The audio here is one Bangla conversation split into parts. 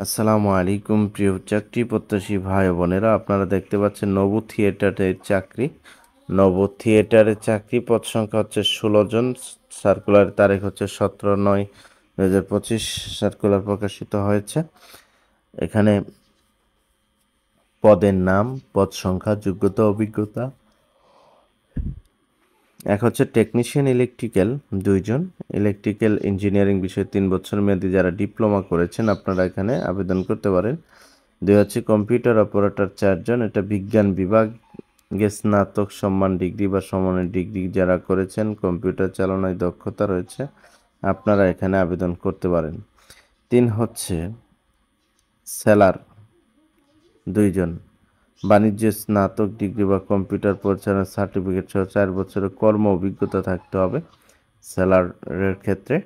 আসসালামু আলাইকুম প্রিয় চাকরি প্রত্যাশী ভাই ও বোনেরা, আপনারা দেখতে পাচ্ছেন নবু থিয়েটারের চাকরি। নবু থিয়েটারের চাকরি, পদ সংখ্যা হচ্ছে 16 জন। সার্কুলার তারিখ হচ্ছে 17/9/2025 সার্কুলার প্রকাশিত হয়েছে। এখানে পদের নাম, পদ সংখ্যা, যোগ্যতা, অভিজ্ঞতা। এক হচ্ছে টেকনিশিয়ান ইলেকট্রিক্যাল 2 জন, ইলেকট্রিক্যাল ইঞ্জিনিয়ারিং বিষয়ে 3 বছর মেয়াদী যারা ডিপ্লোমা করেছেন আপনারা এখানে আবেদন করতে পারেন। 2 হচ্ছে কম্পিউটার অপারেটর 4 জন, এটা বিজ্ঞান বিভাগে স্নাতক সম্মান ডিগ্রি বা সমমানের ডিগ্রি যারা করেছেন, কম্পিউটার চালানোয় দক্ষতা রয়েছে, আপনারা এখানে আবেদন করতে পারেন। 3 হচ্ছে সেলার 2 জন, বাণিজ্যে স্নাতক ডিগ্রি বা কম্পিউটার পরিচালনার সার্টিফিকেট সহ 4 বছরের কর্ম অভিজ্ঞতা থাকতে হবে সেলারের ক্ষেত্রে।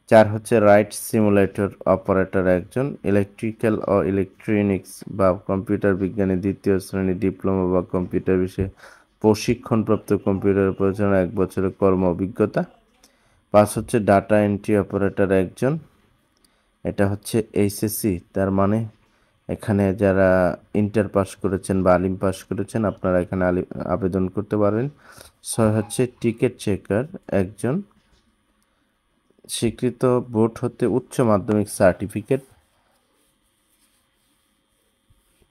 4 হচ্ছে রাইট সিমুলেটর অপারেটর 1 জন, ইলেকট্রিক্যাল ও ইলেকট্রনিক্স বা কম্পিউটার বিজ্ঞানে 2য় শ্রেণী ডিপ্লোমা বা কম্পিউটার বিষয়ে প্রশিক্ষণপ্রাপ্ত কম্পিউটার পরিচালনা 1 বছরের কর্ম অভিজ্ঞতা। 5 হচ্ছে ডাটা এন্ট্রি অপারেটর 1 জন, এটা হচ্ছে এইচএসসি, তার মানে এখানে যারা ইন্টার পাস করেছেন বা আলিম পাস করেছেন আপনারা এখানে আবেদন করতে পারেন। 6 হচ্ছে টিকিট চেকার 1 জন, স্বীকৃত বোর্ড হতে উচ্চ মাধ্যমিক সার্টিফিকেট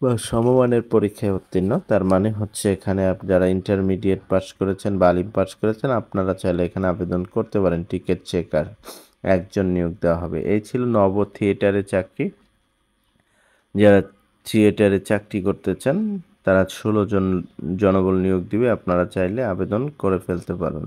বা সমমানের পরীক্ষায় উত্তীর্ণ, তার মানে হচ্ছে এখানে যারা ইন্টারমিডিয়েট পাস করেছেন বা আলিম পাস করেছেন আপনারা চাইলে এখানে আবেদন করতে পারেন। টিকিট চেকার 1 জন নিয়োগ দেওয়া হবে। এই ছিল নব থিয়েটারের চাকরি। যারা থিয়েটারে চাকরি করতে চান তারা 16 জন জনবল নিয়োগ দিবে, আপনারা চাইলে আবেদন করে ফেলতে পারেন।